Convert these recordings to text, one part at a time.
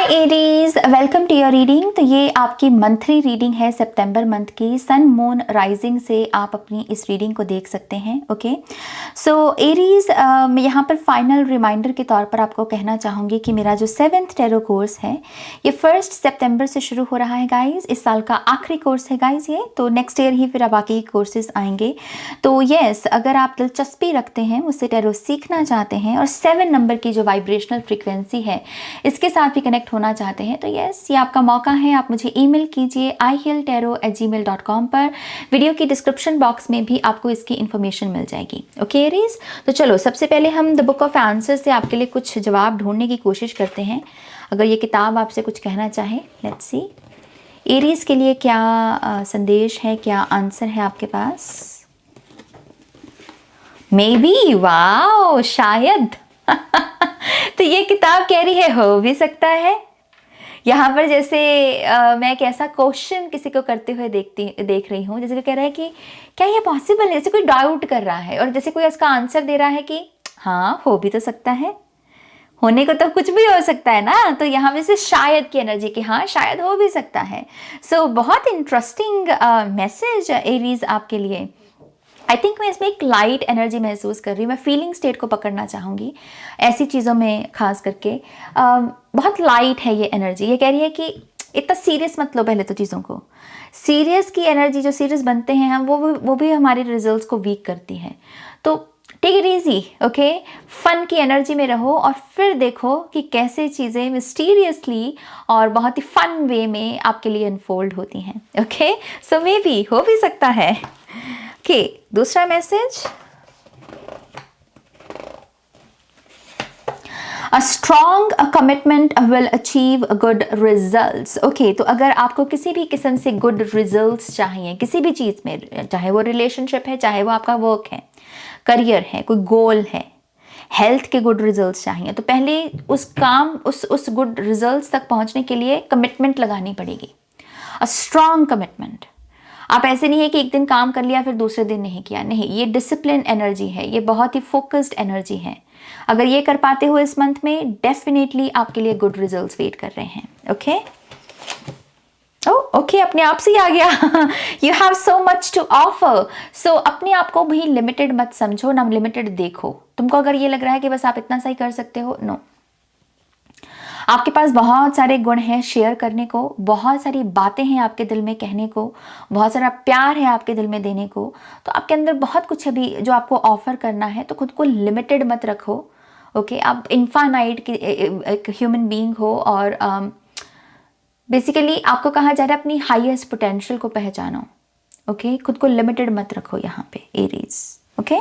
Aries, welcome to your reading. तो ये आपकी मंथली रीडिंग है सितंबर मंथ की। सन मून राइजिंग से आप अपनी इस रीडिंग को देख सकते हैं। ओके, सो एरीज, मैं यहाँ पर फाइनल रिमाइंडर के तौर पर आपको कहना चाहूँगी कि मेरा जो 7th टैरो कोर्स है ये 1 सितंबर से शुरू हो रहा है गाइज। इस साल का आखिरी कोर्स है गाइज ये, तो नेक्स्ट ईयर ही फिर बाकी कोर्सेज आएंगे। तो यस, अगर आप दिलचस्पी रखते हैं, मुझसे टैरो सीखना चाहते हैं और 7 नंबर की जो वाइब्रेशनल फ्रीक्वेंसी है इसके साथ भी कनेक्ट होना चाहते हैं, तो यस, ये आपका मौका है। आप मुझे ईमेल कीजिए ihealtarot@gmail.com पर। वीडियो की डिस्क्रिप्शन बॉक्स में भी आपको इसकी इन्फॉर्मेशन मिल जाएगी। ओके एरीज, तो चलो सबसे पहले हम द बुक ऑफ आंसर्स से आपके लिए कुछ जवाब ढूंढने की कोशिश करते हैं। अगर ये किताब आपसे कुछ कहना चाहे, लेट्स सी एरीज के लिए क्या संदेश है, क्या आंसर है आपके पास। मे बी, वाओ, शायद तो ये किताब कह रही है हो भी सकता है। यहाँ पर जैसे मैं एक ऐसा क्वेश्चन किसी को करते हुए देख रही हूँ, जैसे कोई कह रहा है कि क्या ये पॉसिबल है, जैसे कोई डाउट कर रहा है और जैसे कोई इसका आंसर दे रहा है कि हाँ हो भी तो सकता है। होने को तो कुछ भी हो सकता है ना, तो यहाँ पे से शायद की एनर्जी कि हाँ शायद हो भी सकता है। सो बहुत इंटरेस्टिंग मैसेज एरीज आपके लिए। आई थिंक मैं इसमें एक लाइट एनर्जी महसूस कर रही हूँ। मैं फीलिंग स्टेट को पकड़ना चाहूँगी ऐसी चीज़ों में, खास करके बहुत लाइट है ये एनर्जी। ये कह रही है कि इतना सीरियस मत लो, पहले तो चीज़ों को सीरियस की एनर्जी, जो सीरियस बनते हैं हम, वो भी हमारे रिजल्ट्स को वीक करती है। तो take it easy, okay, fun की एनर्जी में रहो और फिर देखो कि कैसे चीज़ें मिस्टीरियसली और बहुत ही फन वे में आपके लिए अनफोल्ड होती हैं। ओके, सो मे बी हो भी सकता है। ओके, दूसरा message, A strong commitment will achieve good results। Okay, तो अगर आपको किसी भी किस्म से गुड रिजल्ट्स चाहिए किसी भी चीज़ में, चाहे वो रिलेशनशिप है, चाहे वो आपका वर्क है, करियर है, कोई गोल है, हेल्थ के गुड रिजल्ट्स चाहिए, तो पहले उस गुड रिजल्ट्स तक पहुंचने के लिए कमिटमेंट लगानी पड़ेगी। A strong commitment. आप ऐसे नहीं है कि एक दिन काम कर लिया फिर दूसरे दिन नहीं किया, नहीं, ये डिसिप्लिन एनर्जी है, ये बहुत ही फोकस्ड एनर्जी है। अगर ये कर पाते हो इस मंथ में, डेफिनेटली आपके लिए गुड रिजल्ट्स वेट कर रहे हैं। ओके, ओके, अपने आप से ही आ गया। You have so much to offer. So अपने आप को भी लिमिटेड मत समझो, ना लिमिटेड देखो। तुमको अगर ये लग रहा है कि बस आप इतना सा ही कर सकते हो, नो, आपके पास बहुत सारे गुण हैं शेयर करने को, बहुत सारी बातें हैं आपके दिल में कहने को, बहुत सारा प्यार है आपके दिल में देने को। तो आपके अंदर बहुत कुछ अभी जो आपको ऑफर करना है, तो खुद को लिमिटेड मत रखो। ओके, आप इनफाइनाइट की एक ह्यूमन बीइंग हो और बेसिकली आपको कहा जा रहा है अपनी हाईएस्ट पोटेंशियल को पहचानो। ओके, खुद को लिमिटेड मत रखो यहाँ पे एरीज। ओके,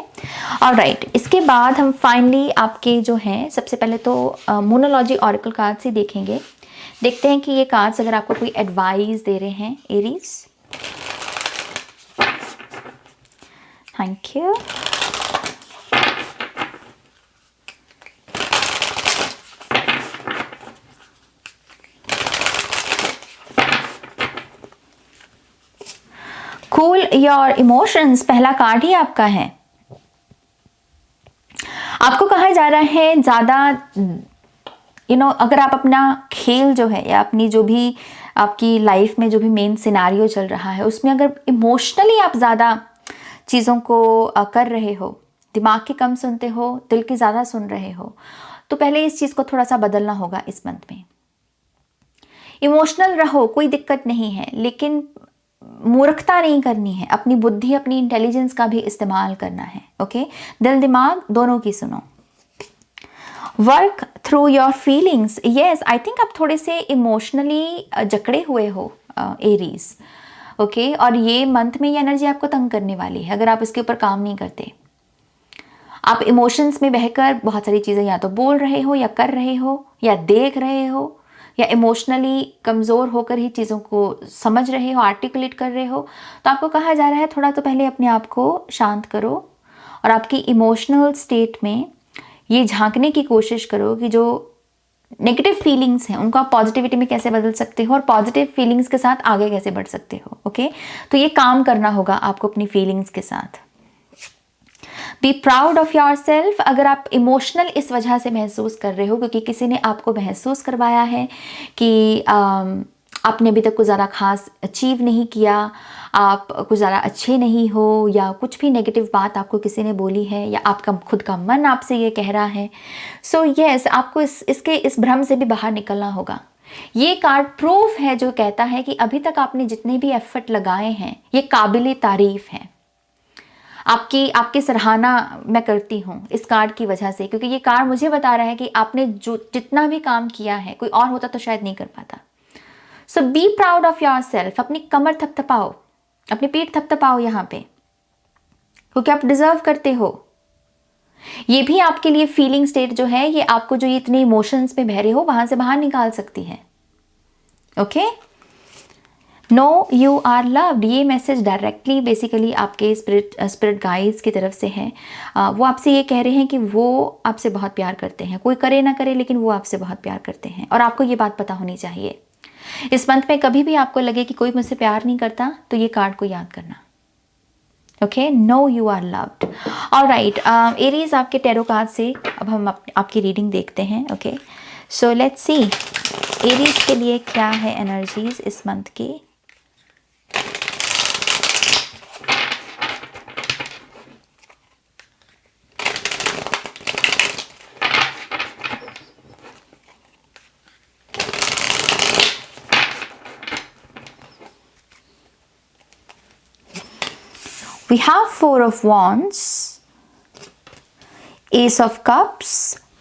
ऑलराइट, इसके बाद हम फाइनली आपके जो हैं, सबसे पहले तो मोनोलॉजी ऑरेकल कार्ड्स ही देखेंगे। देखते हैं कि ये कार्ड्स अगर आपको कोई एडवाइस दे रहे हैं Aries. Thank you. Cool your emotions, पहला कार्ड ही आपका है। आपको कहा जा रहा है ज़्यादा अगर आप अपना खेल जो है या अपनी जो भी आपकी लाइफ में जो भी मेन सिनारियो चल रहा है उसमें अगर इमोशनली आप ज़्यादा चीज़ों को कर रहे हो, दिमाग की कम सुनते हो, दिल की ज़्यादा सुन रहे हो, तो पहले इस चीज़ को थोड़ा सा बदलना होगा इस मंथ में। इमोशनल रहो, कोई दिक्कत नहीं है, लेकिन मूर्खता नहीं करनी है। अपनी बुद्धि, अपनी इंटेलिजेंस का भी इस्तेमाल करना है। ओके, दिल दिमाग दोनों की सुनो। Work through your feelings. Yes, I think आप थोड़े से इमोशनली जकड़े हुए हो एरीज। ओके, और ये मंथ में ये एनर्जी आपको तंग करने वाली है अगर आप इसके ऊपर काम नहीं करते। आप इमोशंस में बहकर बहुत सारी चीज़ें या तो बोल रहे हो या कर रहे हो या देख रहे हो, या इमोशनली कमज़ोर होकर ही चीज़ों को समझ रहे हो, आर्टिकुलेट कर रहे हो। तो आपको कहा जा रहा है थोड़ा तो पहले अपने आप को शांत करो और आपकी इमोशनल स्टेट में ये झांकने की कोशिश करो कि जो नेगेटिव फीलिंग्स हैं उनको आप पॉजिटिविटी में कैसे बदल सकते हो और पॉजिटिव फीलिंग्स के साथ आगे कैसे बढ़ सकते हो। ओके, तो ये काम करना होगा आपको अपनी फीलिंग्स के साथ। B proud of your self. अगर आप इमोशनल इस वजह से महसूस कर रहे हो क्योंकि किसी ने आपको महसूस करवाया है कि आपने अभी तक कुछ ज़्यादा खास अचीव नहीं किया, आप कुछ ज़्यादा अच्छे नहीं हो, या कुछ भी नेगेटिव बात आपको किसी ने बोली है, या आपका खुद का मन आपसे ये कह रहा है, सो यस आपको इस भ्रम से भी बाहर निकलना होगा। ये कार्ड प्रूफ है जो कहता है कि अभी तक आपने जितने भी एफर्ट लगाए हैं ये काबिले तारीफ हैं। आपकी सराहना मैं करती हूँ इस कार्ड की वजह से, क्योंकि ये कार्ड मुझे बता रहा है कि आपने जो जितना भी काम किया है, कोई और होता तो शायद नहीं कर पाता। So be proud of yourself. अपनी कमर थपथपाओ, अपनी पीठ थपथपाओ यहाँ पे, क्योंकि आप डिजर्व करते हो। ये भी आपके लिए फीलिंग स्टेट जो है, ये आपको जो ये इतने इमोशंस में बह रहे हो वहां से बाहर निकाल सकती है। Okay, know you are loved, ये मैसेज डायरेक्टली बेसिकली आपके स्पिरिट गाइड्स की तरफ से है। वो आपसे ये कह रहे हैं कि वो आपसे बहुत प्यार करते हैं, कोई करे ना करे लेकिन वो आपसे बहुत प्यार करते हैं, और आपको ये बात पता होनी चाहिए। इस मंथ में कभी भी आपको लगे कि कोई मुझसे प्यार नहीं करता तो ये कार्ड को याद करना। Okay, know you are loved. Alright Aries, आपके टैरो कार्ड से अब हम आपकी रीडिंग देखते हैं। Okay, so let's see Aries के लिए क्या है एनर्जीज इस मंथ की। We have Four of Wands, Ace of Cups।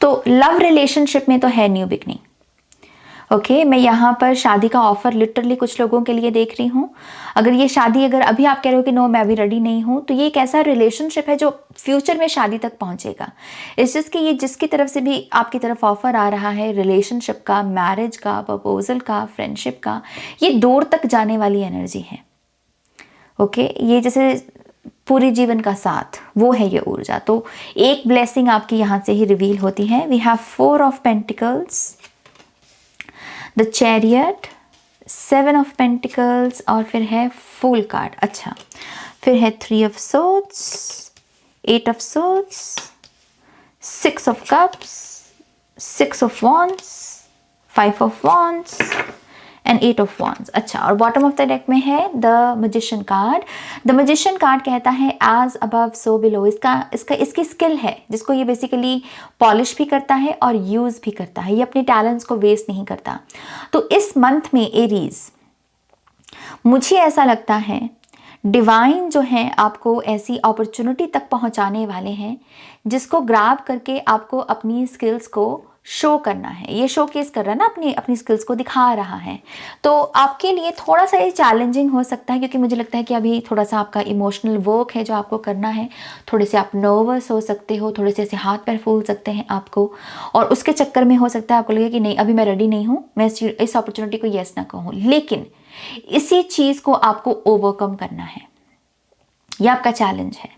तो लव रिलेशनशिप में तो है न्यू बिगनिंग। ओके, मैं यहाँ पर शादी का ऑफर लिटरली कुछ लोगों के लिए देख रही हूँ। अगर अभी आप कह रहे हो कि नो मैं अभी रेडी नहीं हूँ, तो ये एक ऐसा रिलेशनशिप है जो फ्यूचर में शादी तक पहुँचेगा। इस चीज़ की ये जिसकी तरफ से भी आपकी तरफ ऑफर आ रहा है रिलेशनशिप का, मैरिज का, प्रपोजल का, फ्रेंडशिप का, ये दूर तक जाने वाली एनर्जी है। ओके, ये जैसे पूरे जीवन का साथ, वो है ये ऊर्जा। तो एक ब्लेसिंग आपकी यहाँ से ही रिवील होती है। We have four of pentacles, the chariot, seven of pentacles, और फिर है फूल कार्ड। अच्छा, फिर है three of swords, eight of swords, six of cups, six of wands, five of wands and eight of wands. अच्छा, और bottom of the deck में है the magician card. The magician card कहता है as above so below. इसकी skill है जिसको ये बेसिकली पॉलिश भी करता है और यूज़ भी करता है। ये अपने टैलेंट्स को वेस्ट नहीं करता। तो इस मंथ में एरीज, मुझे ऐसा लगता है डिवाइन जो है आपको ऐसी अपॉर्चुनिटी तक पहुंचाने वाले हैं जिसको ग्रैब करके आपको अपनी स्किल्स को शो करना है। ये शोकेस कर रहा है ना, अपनी स्किल्स को दिखा रहा है। तो आपके लिए थोड़ा सा ये चैलेंजिंग हो सकता है, क्योंकि मुझे लगता है कि अभी थोड़ा सा आपका इमोशनल वर्क है जो आपको करना है। थोड़े से आप नर्वस हो सकते हो, थोड़े से ऐसे हाथ पैर फूल सकते हैं आपको, और उसके चक्कर में हो सकता है आपको लगे कि नहीं अभी मैं रेडी नहीं हूँ, मैं इस अपॉर्चुनिटी को येस ना कहूँ। लेकिन इसी चीज़ को आपको ओवरकम करना है, ये आपका चैलेंज है।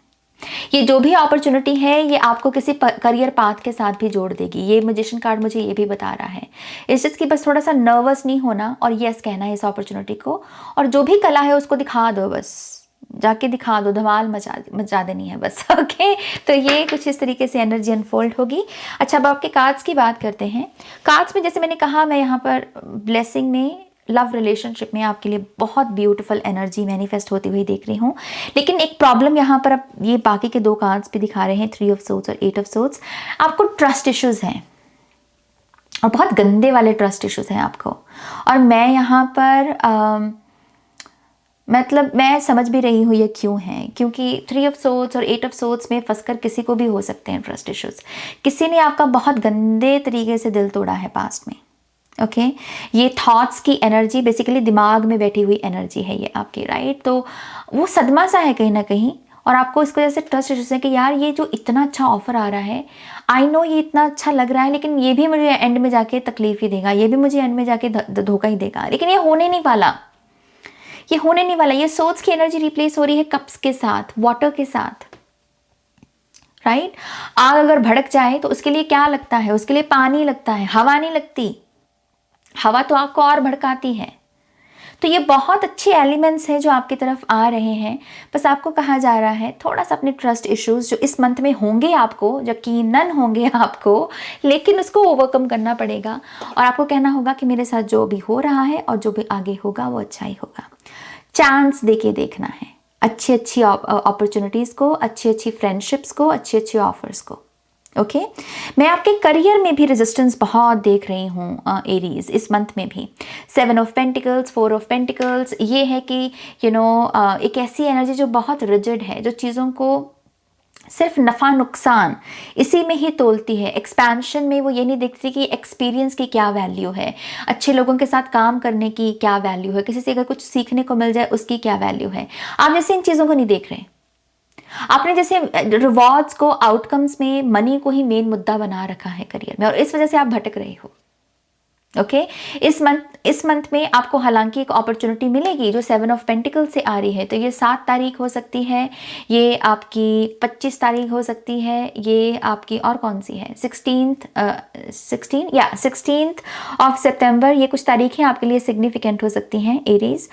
ये जो भी अपॉर्चुनिटी है ये आपको किसी करियर पाथ के साथ भी जोड़ देगी। ये मैजिशियन कार्ड मुझे ये भी बता रहा है। इस चीज़ की बस थोड़ा सा नर्वस नहीं होना और यस कहना है इस अपॉर्चुनिटी को, और जो भी कला है उसको दिखा दो, बस जाके दिखा दो, धमाल मचा देनी है बस। ओके, तो ये कुछ इस तरीके से एनर्जी अनफोल्ड होगी। अच्छा, अब आपके कार्ड्स की बात करते हैं। कार्ड्स में जैसे मैंने कहा, मैं यहाँ पर ब्लेसिंग में, लव रिलेशनशिप में आपके लिए बहुत ब्यूटीफुल एनर्जी मैनिफेस्ट होती हुई देख रही हूँ। लेकिन एक प्रॉब्लम यहाँ पर, अब ये बाकी के दो कार्ड्स भी दिखा रहे हैं, थ्री ऑफ सोर्ड्स और एट ऑफ सोर्ड्स। आपको ट्रस्ट इश्यूज हैं और बहुत गंदे वाले ट्रस्ट इश्यूज हैं आपको। और मैं यहाँ पर मतलब मैं समझ भी रही हूँ ये क्यों है, क्योंकि थ्री ऑफ सोर्ड्स और एट ऑफ सोर्ड्स में फंसकर किसी को भी हो सकते हैं ट्रस्ट इश्यूज। किसी ने आपका बहुत गंदे तरीके से दिल तोड़ा है पास्ट में। ओके, ये थॉट्स की एनर्जी, बेसिकली दिमाग में बैठी हुई एनर्जी है ये आपकी, राइट। तो वो सदमा सा है कहीं ना कहीं, और आपको इसको जैसे ट्रस्ट इश्यूज है कि यार ये जो इतना अच्छा ऑफर आ रहा है, आई नो ये इतना अच्छा लग रहा है, लेकिन ये भी मुझे एंड में जाके तकलीफ ही देगा, ये भी मुझे एंड में जाके धोखा ही देगा, लेकिन ये होने नहीं वाला, ये होने नहीं वाला। ये सोर्ड्स की एनर्जी रिप्लेस हो रही है कप्स के साथ, वाटर के साथ, राइट। आग अगर भड़क जाए तो उसके लिए क्या लगता है? उसके लिए पानी लगता है, हवा नहीं लगती। हवा तो आग को और भड़काती है। तो ये बहुत अच्छे एलिमेंट्स हैं जो आपकी तरफ आ रहे हैं। बस आपको कहा जा रहा है थोड़ा सा अपने ट्रस्ट इश्यूज जो इस मंथ में होंगे, आपको यकीनन होंगे आपको, लेकिन उसको ओवरकम करना पड़ेगा और आपको कहना होगा कि मेरे साथ जो भी हो रहा है और जो भी आगे होगा वो अच्छा ही होगा। चांस देके देखना है अच्छी अच्छी अपॉर्चुनिटीज़ को, अच्छी अच्छी फ्रेंडशिप्स को, अच्छे अच्छे ऑफर्स को। ओके मैं आपके करियर में भी रेजिस्टेंस बहुत देख रही हूँ एरीज, इस मंथ में भी। 7 ऑफ पेंटिकल्स, 4 ऑफ पेंटिकल्स, ये है कि एक ऐसी एनर्जी जो बहुत रिजिड है, जो चीज़ों को सिर्फ नफ़ा नुकसान इसी में ही तोलती है। एक्सपेंशन में वो ये नहीं देखती कि एक्सपीरियंस की क्या वैल्यू है, अच्छे लोगों के साथ काम करने की क्या वैल्यू है, किसी से अगर कुछ सीखने को मिल जाए उसकी क्या वैल्यू है। आप जैसे इन चीज़ों को नहीं देख रहे। आपने जैसे रिवॉर्ड्स को, आउटकम्स में मनी को ही मेन मुद्दा बना रखा है करियर में, और इस वजह से आप भटक रहे हो। ओके इस मंथ में आपको हालांकि एक अपॉर्चुनिटी मिलेगी जो 7 ऑफ पेंटिकल से आ रही है। तो ये 7 तारीख हो सकती है, ये आपकी 25 तारीख हो सकती है, ये आपकी और कौन सी है 16 ऑफ सितंबर। ये कुछ तारीखें आपके लिए सिग्निफिकेंट हो सकती हैं एरीज।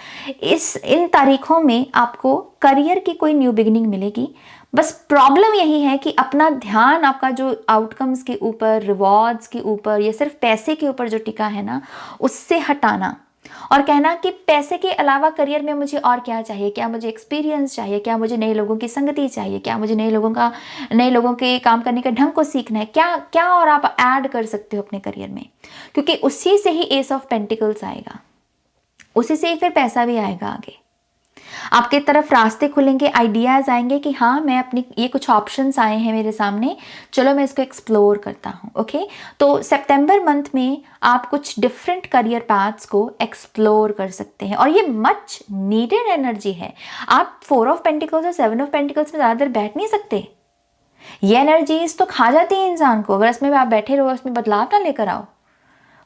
इन तारीखों में आपको करियर की कोई न्यू बिगिनिंग मिलेगी। बस प्रॉब्लम यही है कि अपना ध्यान आपका जो आउटकम्स के ऊपर, रिवॉर्ड्स के ऊपर या सिर्फ पैसे के ऊपर जो टिका है ना, उससे हटाना और कहना कि पैसे के अलावा करियर में मुझे और क्या चाहिए, क्या मुझे एक्सपीरियंस चाहिए, क्या मुझे नए लोगों की संगति चाहिए, क्या मुझे नए लोगों के काम करने के ढंग को सीखना है, क्या क्या और आप ऐड कर सकते हो अपने करियर में, क्योंकि उसी से ही एस ऑफ पेंटिकल्स आएगा, उसी से ही फिर पैसा भी आएगा आगे। आपके तरफ रास्ते खुलेंगे, आइडियाज़ आएंगे कि हाँ मैं अपनी ये कुछ ऑप्शंस आए हैं मेरे सामने, चलो मैं इसको एक्सप्लोर करता हूँ। ओके तो सितंबर मंथ में आप कुछ डिफरेंट करियर पाथ्स को एक्सप्लोर कर सकते हैं और ये मच नीडेड एनर्जी है। आप 4 ऑफ पेंटिकल्स और 7 ऑफ पेंटिकल्स में ज़्यादा देर बैठ नहीं सकते। ये एनर्जीज तो खा जाती है इंसान को, अगर इसमें आप बैठे रहो, इसमें बदलाव ना लेकर आओ।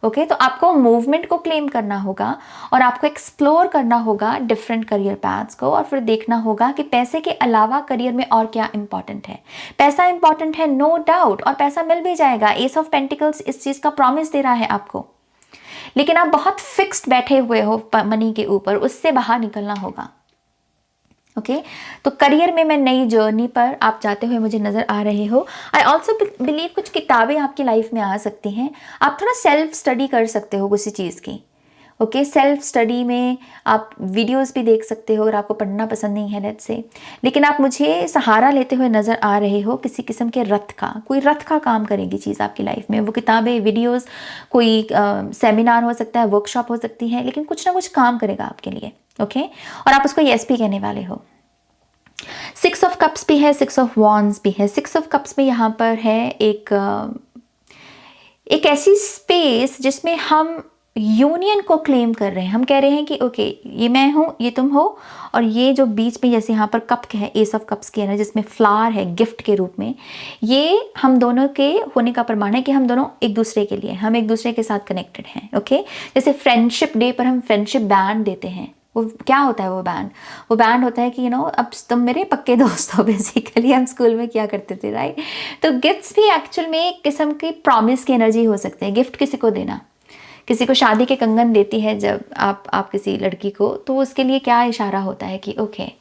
ओके तो आपको मूवमेंट को क्लेम करना होगा और आपको एक्सप्लोर करना होगा डिफरेंट करियर पाथ्स को, और फिर देखना होगा कि पैसे के अलावा करियर में और क्या इंपॉर्टेंट है। पैसा इंपॉर्टेंट है नो डाउट, और पैसा मिल भी जाएगा। एस ऑफ पेंटिकल्स इस चीज़ का प्रॉमिस दे रहा है आपको, लेकिन आप बहुत फिक्स्ड बैठे हुए हो मनी के ऊपर, उससे बाहर निकलना होगा। ओके तो करियर में मैं नई जर्नी पर आप जाते हुए मुझे नज़र आ रहे हो। आई ऑल्सो बिलीव कुछ किताबें आपकी लाइफ में आ सकती हैं। आप थोड़ा सेल्फ स्टडी कर सकते हो किसी चीज़ की। ओके सेल्फ स्टडी में आप वीडियोस भी देख सकते हो अगर आपको पढ़ना पसंद नहीं है लेट्स से, लेकिन आप मुझे सहारा लेते हुए नज़र आ रहे हो किसी किस्म के रथ का। कोई रथ का काम करेगी चीज़ आपकी लाइफ में, वो किताबें, वीडियोस, कोई सेमिनार हो सकता है, वर्कशॉप हो सकती है, लेकिन कुछ ना कुछ काम करेगा आपके लिए। ओके और आप उसको यस भी कहने वाले हो। 6 ऑफ कप्स भी है, 6 ऑफ वॉन्ड्स भी है। 6 ऑफ कप्स में यहाँ पर है एक ऐसी स्पेस जिसमें हम यूनियन को क्लेम कर रहे हैं। हम कह रहे हैं कि ओके ये मैं हूँ, ये तुम हो, और ये जो बीच में जैसे यहाँ पर कप है, एस ऑफ कप्स की है ना, जिसमें फ्लावर है गिफ्ट के रूप में, ये हम दोनों के होने का प्रमाण है कि हम दोनों एक दूसरे के लिए, हम एक दूसरे के साथ कनेक्टेड हैं। ओके जैसे फ्रेंडशिप डे पर हम फ्रेंडशिप बैंड देते हैं, वो क्या होता है वो बैंड होता है कि अब तुम मेरे पक्के दोस्त हो। बेसिकली हम स्कूल में क्या करते थे, राइट। तो गिफ्ट्स भी एक्चुअल में एक किस्म की प्रॉमिस की एनर्जी हो सकते हैं। गिफ्ट किसी को देना, किसी को शादी के कंगन देती है जब आप किसी लड़की को, तो उसके लिए क्या इशारा होता है कि ओके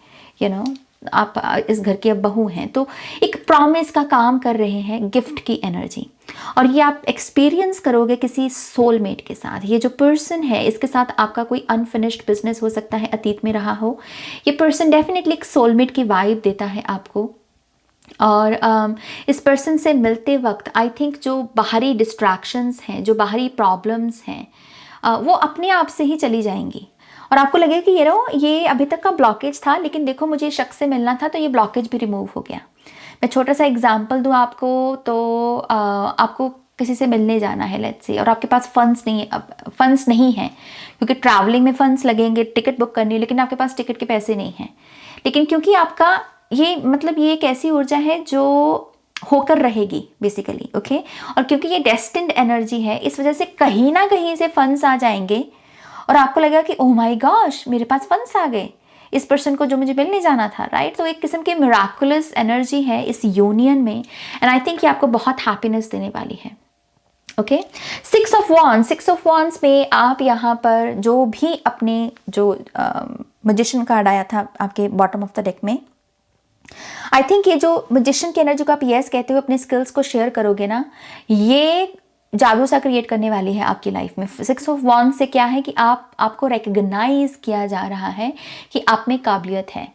आप इस घर की अब बहू हैं, तो एक प्रॉमिस का काम कर रहे हैं गिफ्ट की एनर्जी। और ये आप एक्सपीरियंस करोगे किसी सोलमेट के साथ। ये जो पर्सन है इसके साथ आपका कोई अनफिनिश्ड बिजनेस हो सकता है, अतीत में रहा हो। ये पर्सन डेफिनेटली एक सोलमेट की वाइब देता है आपको। और इस पर्सन से मिलते वक्त आई थिंक जो बाहरी डिस्ट्रैक्शंस हैं, जो बाहरी प्रॉब्लम्स हैं, वो अपने आप से ही चली जाएंगी और आपको लगेगा कि ये अभी तक का ब्लॉकेज था, लेकिन देखो मुझे इस शख्स से मिलना था तो ये ब्लॉकेज भी रिमूव हो गया। मैं छोटा सा एग्जांपल दूँ आपको, तो आपको किसी से मिलने जाना है लेट्स से, और आपके पास फंड्स नहीं हैं, क्योंकि ट्रैवलिंग में फंड्स लगेंगे, टिकट बुक करनी है, लेकिन आपके पास टिकट के पैसे नहीं हैं। लेकिन क्योंकि आपका ये एक ऐसी ऊर्जा है जो होकर रहेगी बेसिकली। ओके और क्योंकि ये डेस्टिन्ड एनर्जी है, इस वजह से कहीं ना कहीं से फंड्स आ जाएंगे और आपको लगेगा कि ओह माय गॉश मेरे पास फंड्स आ गए इस पर्सन को जो मुझे मिलने जाना था, राइट। तो एक किस्म की मिराकुलस एनर्जी है इस यूनियन में, एंड आई थिंक ये आपको बहुत हैप्पीनेस देने वाली है। ओके। 6 ऑफ वॉन्ड्स में आप यहाँ पर जो भी अपने जो मैजिशियन कार्ड आया था आपके बॉटम ऑफ द डेक में, आई थिंक ये जो मैजिशियन की एनर्जी को आप यस कहते हुए अपने स्किल्स को शेयर करोगे ना, ये जादू सा क्रिएट करने वाली है आपकी लाइफ में। 6 ऑफ वॉन्ड्स से क्या है कि आपको रिकग्नाइज किया जा रहा है कि आप में काबिलियत है,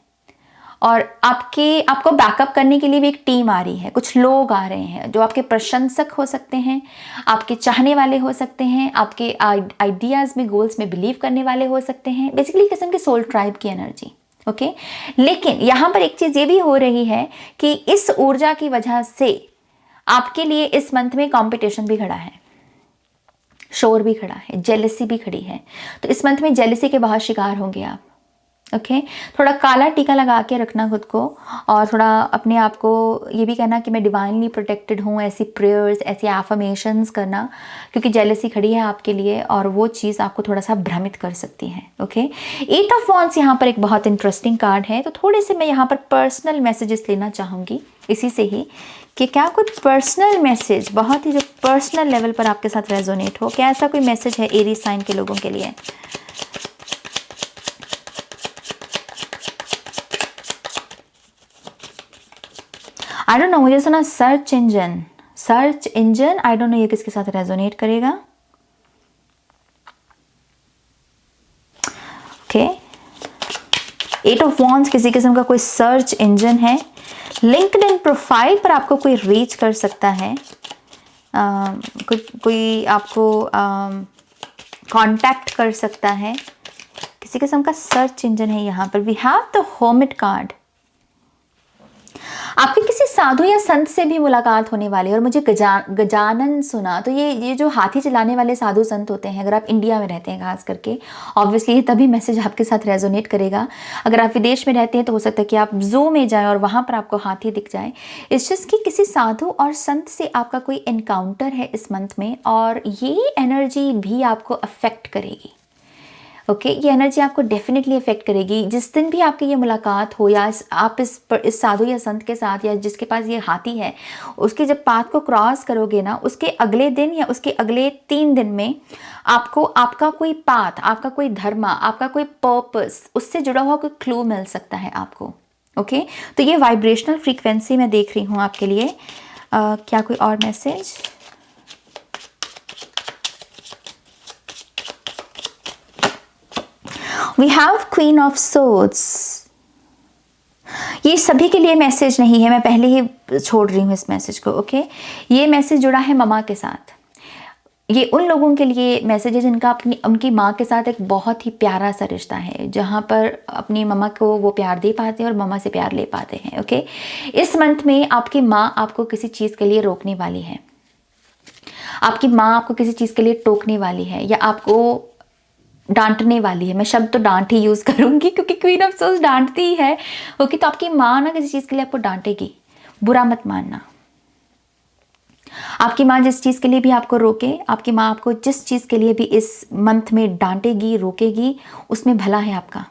और आपको बैकअप करने के लिए भी एक टीम आ रही है, कुछ लोग आ रहे हैं जो आपके प्रशंसक हो सकते हैं, आपके चाहने वाले हो सकते हैं, आपके आइडियाज़ में, गोल्स में बिलीव करने वाले हो सकते हैं। बेसिकली किस्म की सोल ट्राइब की एनर्जी। ओके, लेकिन यहाँ पर एक चीज़ ये भी हो रही है कि इस ऊर्जा की वजह से आपके लिए इस मंथ में कंपटीशन भी खड़ा है, शोर भी खड़ा है, जेलसी भी खड़ी है। तो इस मंथ में जेलसी के बहुत शिकार होंगे आप। ओके, थोड़ा काला टीका लगा के रखना खुद को, और थोड़ा अपने आप को ये भी कहना कि मैं डिवाइनली प्रोटेक्टेड हूँ, ऐसी प्रेयर्स, ऐसी एफर्मेशंस करना, क्योंकि जेलसी खड़ी है आपके लिए और वो चीज़ आपको थोड़ा सा भ्रमित कर सकती है। ओके, 8 ऑफ वॉन्ड्स यहाँ पर एक बहुत इंटरेस्टिंग कार्ड है। तो थोड़े से मैं यहाँ पर पर्सनल मैसेजेस लेना चाहूँगी इसी से ही, कि क्या कोई पर्सनल मैसेज, बहुत ही जो पर्सनल लेवल पर आपके साथ रेजोनेट हो, क्या ऐसा कोई मैसेज है एरीज साइन के लोगों के लिए। आई डोंट नो, मुझे सुना search engine, I don't know ये किसके साथ रेजोनेट करेगा। ओके, 8 ऑफ वॉन्ड्स किसी किस्म का कोई सर्च इंजन है। लिंक्डइन प्रोफाइल पर आपको कोई रीच कर सकता है, कोई आपको कांटेक्ट कर सकता है, किसी किस्म का सर्च इंजन है यहाँ पर। We have the hermit card. आपके किसी साधु या संत से भी मुलाकात होने वाली है, और मुझे गजानन सुना। तो ये जो हाथी चलाने वाले साधु संत होते हैं, अगर आप इंडिया में रहते हैं खास करके, ऑब्वियसली ये तभी मैसेज आपके साथ रेजोनेट करेगा। अगर आप विदेश में रहते हैं तो हो सकता है कि आप जू में जाएं और वहाँ पर आपको हाथी दिख जाए। इट्स जस्ट कि किसी साधु और संत से आपका कोई एनकाउंटर है इस मंथ में, और ये एनर्जी भी आपको अफेक्ट करेगी। ओके, ये एनर्जी आपको डेफिनेटली इफेक्ट करेगी। जिस दिन भी आपकी ये मुलाकात हो, या आप इस साधु या संत के साथ, या जिसके पास ये हाथी है, उसके जब पाथ को क्रॉस करोगे ना, उसके अगले दिन या उसके अगले 3 दिन में आपको आपका कोई पाथ, आपका कोई धर्म, आपका कोई पर्पस, उससे जुड़ा हुआ कोई क्लू मिल सकता है आपको। ओके, तो ये वाइब्रेशनल फ्रीक्वेंसी मैं देख रही हूँ आपके लिए। क्या कोई और message? We have queen of swords. ये सभी के लिए मैसेज नहीं है, मैं पहले ही छोड़ रही हूँ इस मैसेज को। ओके, ये मैसेज जुड़ा है ममा के साथ। ये उन लोगों के लिए मैसेज है जिनका उनकी माँ के साथ एक बहुत ही प्यारा सा रिश्ता है, जहाँ पर अपनी ममा को वो प्यार दे पाते हैं और ममा से प्यार ले पाते हैं। ओके, इस मंथ में आपकी माँ आपको किसी चीज़ के लिए रोकने वाली है, आपकी माँ आपको किसी चीज़ के लिए टोकने वाली है, या आपको डांटने वाली है। मैं शब्द तो डांट ही यूज़ करूँगी क्योंकि क्वीन ऑफ सोर्ड्स डांटती ही है। ओके, तो आपकी माँ ना किसी चीज़ के लिए आपको डांटेगी, बुरा मत मानना। आपकी माँ जिस चीज़ के लिए भी आपको रोके, आपकी माँ आपको जिस चीज़ के लिए भी इस मंथ में डांटेगी, रोकेगी, उसमें भला है आपका।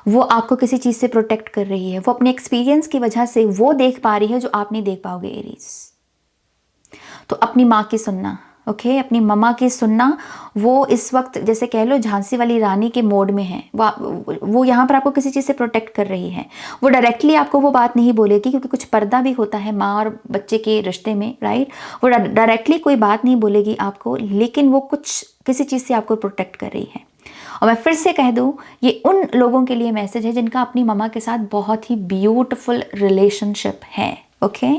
वो आपको किसी चीज़ से प्रोटेक्ट कर रही है, वो अपने एक्सपीरियंस की वजह से वो देख पा रही है जो आप नहीं देख पाओगे एरीज। तो अपनी माँ की सुनना, ओके, अपनी मम्मा की सुनना। वो इस वक्त जैसे कह लो झांसी वाली रानी के मोड में है। वो यहाँ पर आपको किसी चीज़ से प्रोटेक्ट कर रही है। वो डायरेक्टली आपको वो बात नहीं बोलेगी, क्योंकि कुछ पर्दा भी होता है माँ और बच्चे के रिश्ते में, राइट। वो डायरेक्टली कोई बात नहीं बोलेगी आपको, लेकिन वो किसी चीज़ से आपको प्रोटेक्ट कर रही है। और मैं फिर से कह दूँ, ये उन लोगों के लिए मैसेज है जिनका अपनी मम्मा के साथ बहुत ही ब्यूटिफुल रिलेशनशिप है। Okay,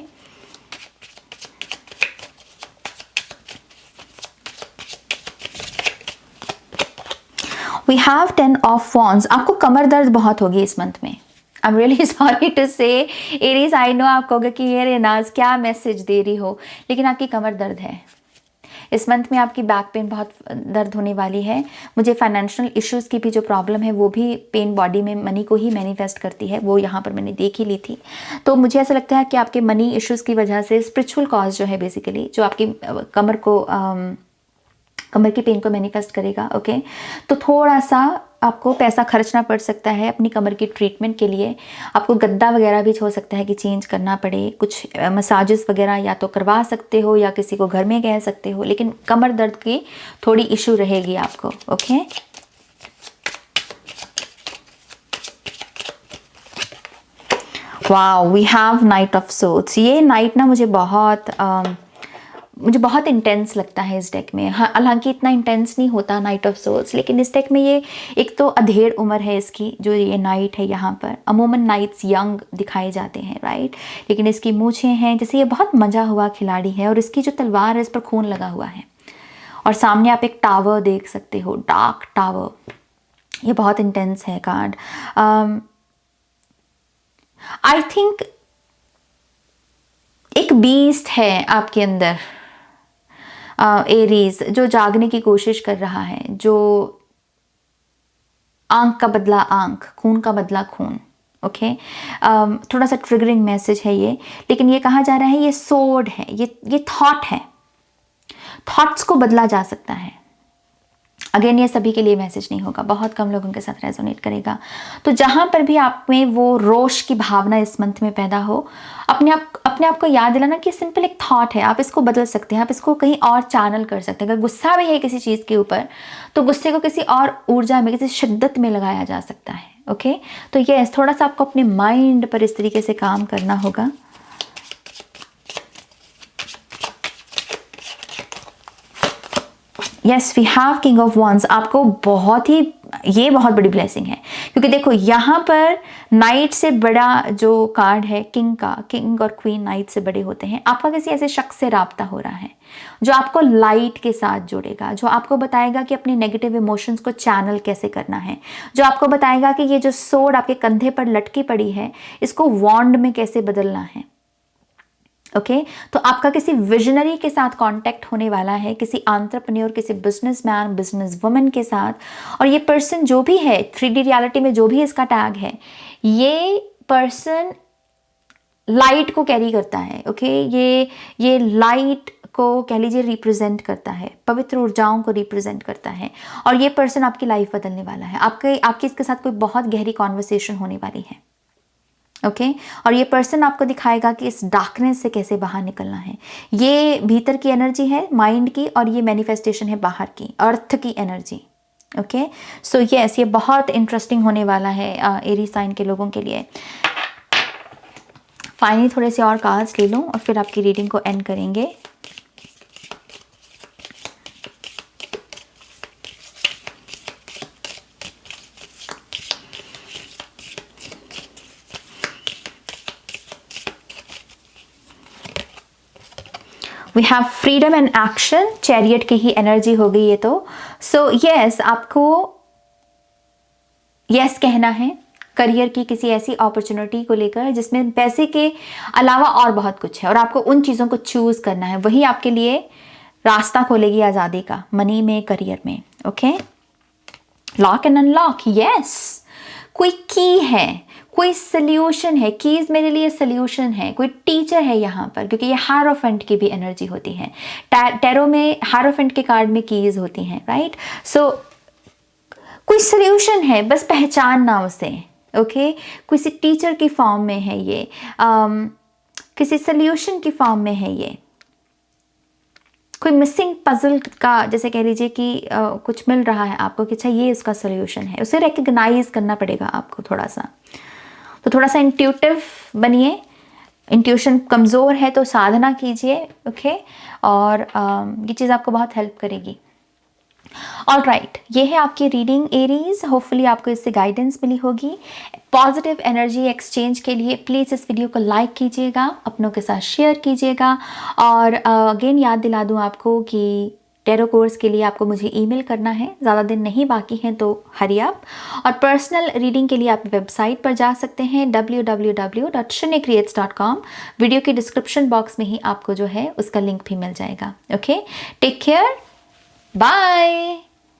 we have 10 of wands. आपको कमर दर्द बहुत होगी इस मंथ में। I am really sorry to say Aries, I know आप कहोगे कि ये रेनाज क्या मैसेज दे रही हो, लेकिन आपकी कमर दर्द है इस मंथ में। आपकी बैक पेन बहुत दर्द होने वाली है। मुझे फाइनेंशियल इश्यूज़ की भी जो प्रॉब्लम है, वो भी पेन बॉडी में मनी को ही मैनिफेस्ट करती है। वो यहाँ पर मैंने देख ही ली थी। तो मुझे ऐसा लगता है कि आपके मनी इश्यूज़ की वजह से स्पिरिचुअल कॉज जो है बेसिकली, जो आपकी कमर की पेन को मैनिफेस्ट करेगा। ओके, तो थोड़ा सा आपको पैसा खर्चना पड़ सकता है अपनी कमर की ट्रीटमेंट के लिए। आपको गद्दा वगैरह भी हो सकता है कि चेंज करना पड़े, कुछ मसाजेस वगैरह या तो करवा सकते हो या किसी को घर में कह सकते हो, लेकिन कमर दर्द की थोड़ी इशू रहेगी आपको। Okay, wow, we have knight of swords. ये नाइट ना मुझे बहुत इंटेंस लगता है इस डेक में। हालांकि इतना इंटेंस नहीं होता नाइट ऑफ सोल्स, लेकिन इस डेक में ये एक तो अधेड़ उम्र है इसकी, जो ये नाइट है यहाँ पर। अमूमन नाइट्स यंग दिखाए जाते हैं, राइट, लेकिन इसकी मूछें हैं जैसे ये बहुत मजा हुआ खिलाड़ी है, और इसकी जो तलवार है इस पर खून लगा हुआ है, और सामने आप एक टावर देख सकते हो, डार्क टावर। ये बहुत इंटेंस है कार्ड। आई थिंक एक बीस्ट है आपके अंदर, एरीज, जो जागने की कोशिश कर रहा है, जो आंख का बदला आंख, खून का बदला खून। ओके, थोड़ा सा ट्रिगरिंग मैसेज है ये, लेकिन ये कहा जा रहा है ये सोर्ड है, ये थॉट है, थॉट्स को बदला जा सकता है। अगेन ये सभी के लिए मैसेज नहीं होगा, बहुत कम लोगों के साथ रेजोनेट करेगा। तो जहां पर भी आप में वो रोष की भावना इस मंथ में पैदा हो, अपने आप को याद दिलाना कि सिंपल एक थॉट है, आप इसको बदल सकते हैं, आप इसको कहीं और चैनल कर सकते हैं। अगर गुस्सा भी है किसी चीज़ के ऊपर, तो गुस्से को किसी और ऊर्जा में, किसी शिद्दत में लगाया जा सकता है। ओके, तो ये थोड़ा सा आपको अपने माइंड पर इस तरीके से काम करना होगा। Yes, we have king of wands. आपको ये बहुत बड़ी ब्लेसिंग है, क्योंकि देखो यहाँ पर नाइट से बड़ा जो कार्ड है किंग का, किंग और क्वीन नाइट से बड़े होते हैं। आपका किसी ऐसे शख्स से राब्ता हो रहा है जो आपको लाइट के साथ जोड़ेगा, जो आपको बताएगा कि अपने नेगेटिव इमोशंस को चैनल कैसे करना है, जो आपको बताएगा कि ये जो सोड आपके कंधे पर लटकी पड़ी है इसको वॉन्ड में कैसे बदलना है। ओके, तो आपका किसी विजनरी के साथ कांटेक्ट होने वाला है, किसी एंटरप्रेन्योर, किसी बिजनेसमैन, बिजनेस वुमन के साथ। और ये पर्सन जो भी है 3D रियलिटी में, जो भी इसका टैग है, ये पर्सन लाइट को कैरी करता है। ओके, ये लाइट को कह लीजिए रिप्रेजेंट करता है, पवित्र ऊर्जाओं को रिप्रेजेंट करता है, और ये पर्सन आपकी लाइफ बदलने वाला है। आपकी इसके साथ कोई बहुत गहरी कॉन्वर्सेशन होने वाली है। ओके, और ये पर्सन आपको दिखाएगा कि इस डार्कनेस से कैसे बाहर निकलना है। ये भीतर की एनर्जी है, माइंड की, और ये मैनिफेस्टेशन है बाहर की, अर्थ की एनर्जी। ओके, सो यस, ये बहुत इंटरेस्टिंग होने वाला है एरी साइन के लोगों के लिए। फाइनली थोड़े से और कार्ड्स ले लूं और फिर आपकी रीडिंग को एंड करेंगे। We have freedom and action, chariot की ही एनर्जी हो गई ये तो। सो यस, आपको यस कहना है करियर की किसी ऐसी अपॉर्चुनिटी को लेकर जिसमें पैसे के अलावा और बहुत कुछ है, और आपको उन चीज़ों को चूज करना है। वही आपके लिए रास्ता खोलेगी आज़ादी का, मनी में, करियर में। Okay, lock and unlock. Yes, कोई की है, कोई सल्यूशन है। कीज मेरे लिए सल्यूशन है, कोई टीचर है यहाँ पर, क्योंकि ये हायरोफेंट की भी एनर्जी होती है। टैरो में हायरोफेंट के कार्ड में कीज होती हैं, राइट। सो कोई सल्यूशन है, बस पहचानना उसे। ओके, किसी टीचर की फॉर्म में है ये, किसी सल्यूशन की फॉर्म में है ये, कोई मिसिंग पजल का, जैसे कह लीजिए कि कुछ मिल रहा है आपको कि अच्छा ये उसका सल्यूशन है, उसे रिकग्नाइज करना पड़ेगा आपको थोड़ा सा। तो थोड़ा सा इंट्यूटिव बनिए। इंट्यूशन कमज़ोर है तो साधना कीजिए। ओके, और ये चीज़ आपको बहुत हेल्प करेगी। ऑल राइट, ये है आपकी रीडिंग एरीज। होपफुली आपको इससे गाइडेंस मिली होगी। पॉजिटिव एनर्जी एक्सचेंज के लिए प्लीज़ इस वीडियो को लाइक कीजिएगा, अपनों के साथ शेयर कीजिएगा, और अगेन याद दिला दूं आपको कि टैरो कोर्स के लिए आपको मुझे ईमेल करना है, ज़्यादा दिन नहीं बाकी हैं, तो हरी अप। और पर्सनल रीडिंग के लिए आप वेबसाइट पर जा सकते हैं www.shunnycreates.com। वीडियो के डिस्क्रिप्शन बॉक्स में ही आपको जो है उसका लिंक भी मिल जाएगा। Okay, take care, bye.